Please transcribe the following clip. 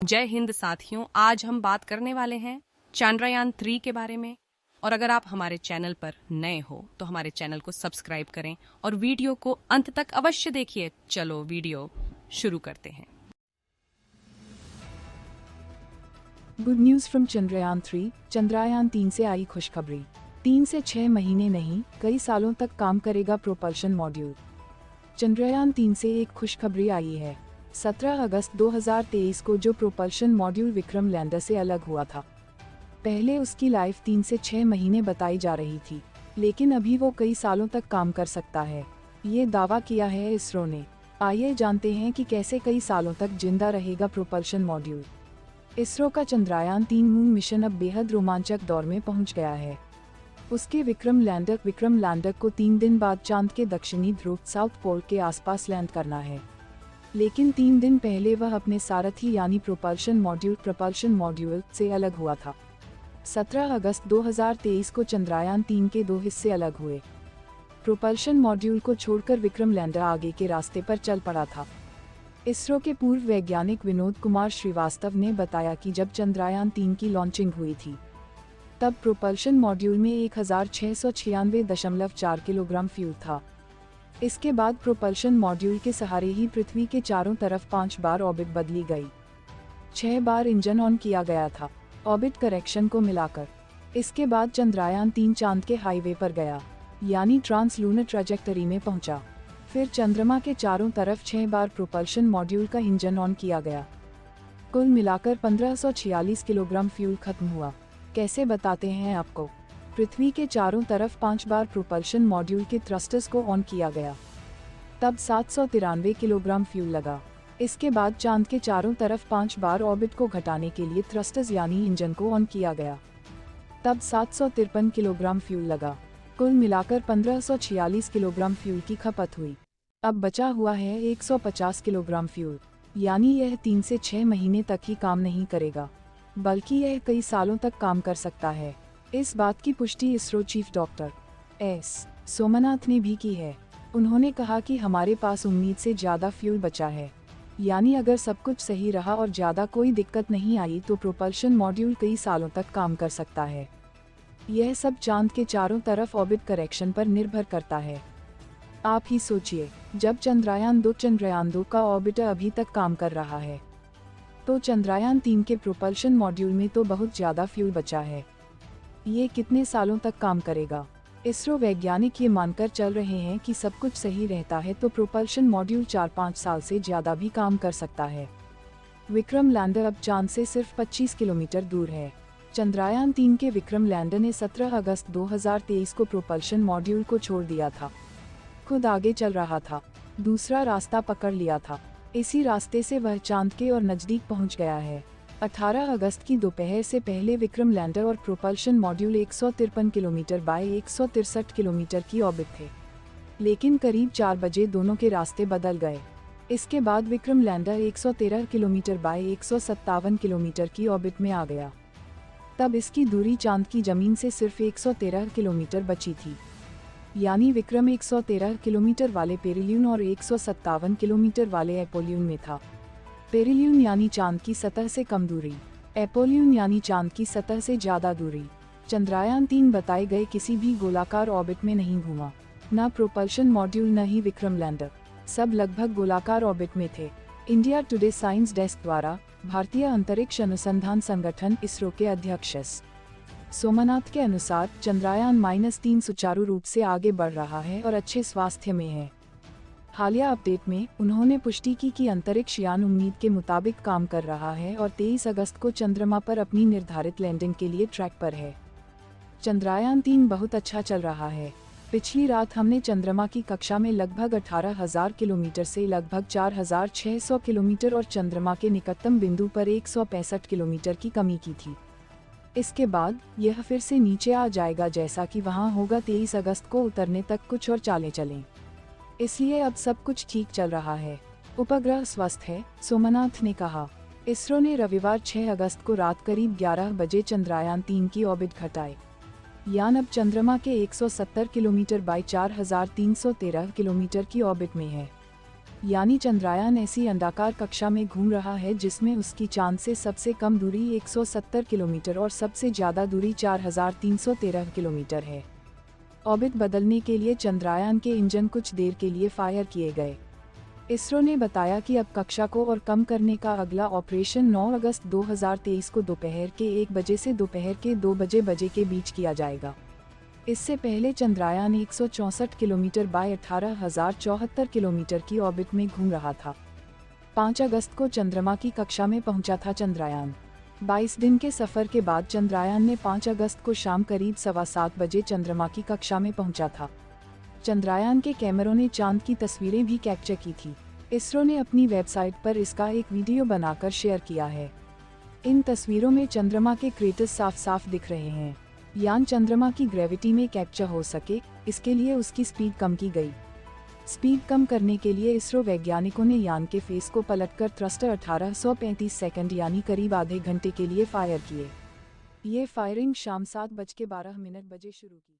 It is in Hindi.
जय हिंद साथियों, आज हम बात करने वाले हैं चंद्रयान 3 के बारे में। और अगर आप हमारे चैनल पर नए हो तो हमारे चैनल को सब्सक्राइब करें और वीडियो को अंत तक अवश्य देखिए। चलो वीडियो शुरू करते हैं। Good news from Chandrayaan 3। Chandrayaan 3 से आई खुशखबरी। 3 से 6 महीने नहीं, कई सालों तक काम करेगा प्रोपल्शन मॉड्यूल। चंद्रयान 3 से एक खुशखबरी आई है। 17 अगस्त 2023 को जो प्रोपल्शन मॉड्यूल विक्रम लैंडर से अलग हुआ था, पहले उसकी लाइफ 3 से 6 महीने बताई जा रही थी, लेकिन अभी वो कई सालों तक काम कर सकता है, ये दावा किया है इसरो ने। आइए जानते हैं कि कैसे कई सालों तक जिंदा रहेगा प्रोपल्शन मॉड्यूल। इसरो का चंद्रयान 3 मून मिशन अब बेहद रोमांचक दौर में पहुंच गया है। उसके विक्रम लैंडर को 3 दिन बाद चांद के दक्षिणी ध्रुव साउथ पोल के आसपास लैंड करना है, लेकिन 3 दिन पहले वह अपने सारथी यानी प्रोपल्शन मॉड्यूल से अलग हुआ था। 17 अगस्त 2023 को चंद्रयान 3 के 2 हिस्से अलग हुए। प्रोपल्शन मॉड्यूल को छोड़कर विक्रम लैंडर आगे के रास्ते पर चल पड़ा था। इसरो के पूर्व वैज्ञानिक विनोद कुमार श्रीवास्तव ने बताया कि जब चंद्रयान 3 की लॉन्चिंग हुई थी, तब प्रोपल्शन मॉड्यूल में 1696.4 किलोग्राम फ्यूल था। इसके बाद प्रोपल्शन मॉड्यूल के सहारे ही पृथ्वी के चारों तरफ 5 बार ऑर्बिट बदली गई। 6 बार इंजन ऑन किया गया था, ऑर्बिट करेक्शन को मिलाकर। इसके बाद चंद्रयान 3 चांद के हाईवे पर गया, यानी ट्रांसलूनर ट्रैजेक्टरी में पहुंचा। फिर चंद्रमा के चारों तरफ 6 बार प्रोपल्शन मॉड्यूल का इंजन ऑन किया गया। कुल मिलाकर 1546 किलोग्राम फ्यूल खत्म हुआ। कैसे बताते हैं आपको। पृथ्वी के चारों तरफ 5 बार प्रोपल्शन मॉड्यूल के थ्रस्टर्स को ऑन किया गया, तब 793 किलोग्राम फ्यूल लगा। इसके बाद चांद के चारों तरफ 5 बार ऑर्बिट को घटाने के लिए थ्रस्टर्स यानी इंजन को ऑन किया गया, तब 753 किलोग्राम फ्यूल लगा। कुल मिलाकर 1546 किलोग्राम फ्यूल की खपत हुई। अब बचा हुआ है 150 किलोग्राम फ्यूल, यानी यह 3 से 6 महीने तक ही काम नहीं करेगा, बल्कि यह कई सालों तक काम कर सकता है। इस बात की पुष्टि ISRO chief doctor S Somnath ने भी की है। उन्होंने कहा कि हमारे पास उम्मीद से ज़्यादा फ्यूल बचा है, यानी अगर सब कुछ सही रहा और ज़्यादा कोई दिक्कत नहीं आई तो प्रोपल्शन मॉड्यूल कई सालों तक काम कर सकता है। यह सब चांद के चारों तरफ ऑर्बिट करेक्शन पर निर्भर करता है। आप ही सोचिए, जब चंद्रयान 2 का ऑर्बिटर अभी तक काम कर रहा है, तो चंद्रयान 3 के प्रोपल्शन मॉड्यूल में तो बहुत ज़्यादा फ्यूल बचा है। ये कितने सालों तक काम करेगा। इसरो वैज्ञानिक ये मानकर चल रहे हैं कि सब कुछ सही रहता है तो प्रोपल्शन मॉड्यूल 4-5 साल से ज़्यादा भी काम कर सकता है। विक्रम लैंडर अब चांद से सिर्फ 25 किलोमीटर दूर है। चंद्रयान 3 के विक्रम लैंडर ने 17 अगस्त 2023 को प्रोपल्शन मॉड्यूल को छोड़ दिया था, खुद आगे चल रहा था, दूसरा रास्ता पकड़ लिया था। इसी रास्ते से वह चांद के और नज़दीक पहुंच गया है। 18 अगस्त की दोपहर से पहले विक्रम लैंडर और propulsion module 153 kilometre bye 163 kilometre की ऑर्बिट थे, लेकिन करीब 4 बजे दोनों के रास्ते बदल गए। इसके बाद Vikram lander 113 kilometre bye 157 kilometre की ऑर्बिट में आ गया। तब इसकी दूरी चांद की जमीन से सिर्फ 113 किलोमीटर बची थी, यानी विक्रम 113 किलोमीटर वाले पेरिलियन और 157 किलोमीटर वाले एपोलियन में था। पेरिलियन यानी चांद की सतह से कम दूरी, एपोलियन यानी चांद की सतह से ज़्यादा दूरी। चंद्रयान 3 बताए गए किसी भी गोलाकार ऑर्बिट में नहीं घूमा, न प्रोपल्शन मॉड्यूल न ही विक्रम लैंडर, सब लगभग गोलाकार ऑर्बिट में थे। इंडिया टुडे साइंस डेस्क द्वारा भारतीय अंतरिक्ष अनुसंधान संगठन इसरो के अध्यक्ष एस सोमनाथ के अनुसार चंद्रयान -3 सुचारू रूप से आगे बढ़ रहा है और अच्छे स्वास्थ्य में है। हालिया अपडेट में उन्होंने पुष्टि की कि अंतरिक्ष यान उम्मीद के मुताबिक काम कर रहा है और 23 अगस्त को चंद्रमा पर अपनी निर्धारित लैंडिंग के लिए ट्रैक पर है। चंद्रयान 3 बहुत अच्छा चल रहा है। पिछली रात हमने चंद्रमा की कक्षा में लगभग 18,000 किलोमीटर से लगभग 4,600 किलोमीटर और चंद्रमा के निकटतम बिंदु पर 165 किलोमीटर की कमी की थी। इसके बाद यह फिर से नीचे आ जाएगा जैसा कि वहां होगा। 23 अगस्त को उतरने तक कुछ और चालें चलें, इसलिए अब सब कुछ ठीक चल रहा है। उपग्रह स्वस्थ है, सोमनाथ ने कहा। इसरो ने रविवार 6 अगस्त को रात करीब 11 बजे चंद्रयान 3 की ऑर्बिट घटाई। यान अब चंद्रमा के 170 किलोमीटर बाय 4,313 किलोमीटर की ऑर्बिट में है। यानी चंद्रयान ऐसी अंडाकार कक्षा में घूम रहा है जिसमें उसकी चांद से सबसे कम दूरी 170 किलोमीटर और सबसे ज़्यादा दूरी 4313 किलोमीटर है। ऑर्बिट बदलने के लिए चंद्रयान के इंजन कुछ देर के लिए फायर किए गए। इसरो ने बताया कि अब कक्षा को और कम करने का अगला ऑपरेशन 9 अगस्त 2023 को दोपहर के 1 बजे से दोपहर के 2 बजे के बीच किया जाएगा। इससे पहले चंद्रयान 164 किलोमीटर बाय 18,074 किलोमीटर की ऑर्बिट में घूम रहा था। 5 अगस्त को चंद्रमा की कक्षा में पहुंचा था चंद्रयान। 22 दिन के सफर के बाद चंद्रयान ने 5 अगस्त को शाम करीब 7:15 बजे चंद्रमा की कक्षा में पहुंचा था। चंद्रयान के कैमरों ने चांद की तस्वीरें भी कैप्चर की थी। इसरो ने अपनी वेबसाइट पर इसका एक वीडियो बनाकर शेयर किया है। इन तस्वीरों में चंद्रमा के क्रेटर्स साफ साफ दिख रहे हैं। यान चंद्रमा की ग्रेविटी में कैप्चर हो सके, इसके लिए उसकी स्पीड कम की गई। स्पीड कम करने के लिए इसरो वैज्ञानिकों ने यान के फेस को पलटकर थ्रस्टर 1835 सेकंड यानी करीब आधे घंटे के लिए फायर किए। ये फायरिंग शाम 7:12 बजे शुरू की।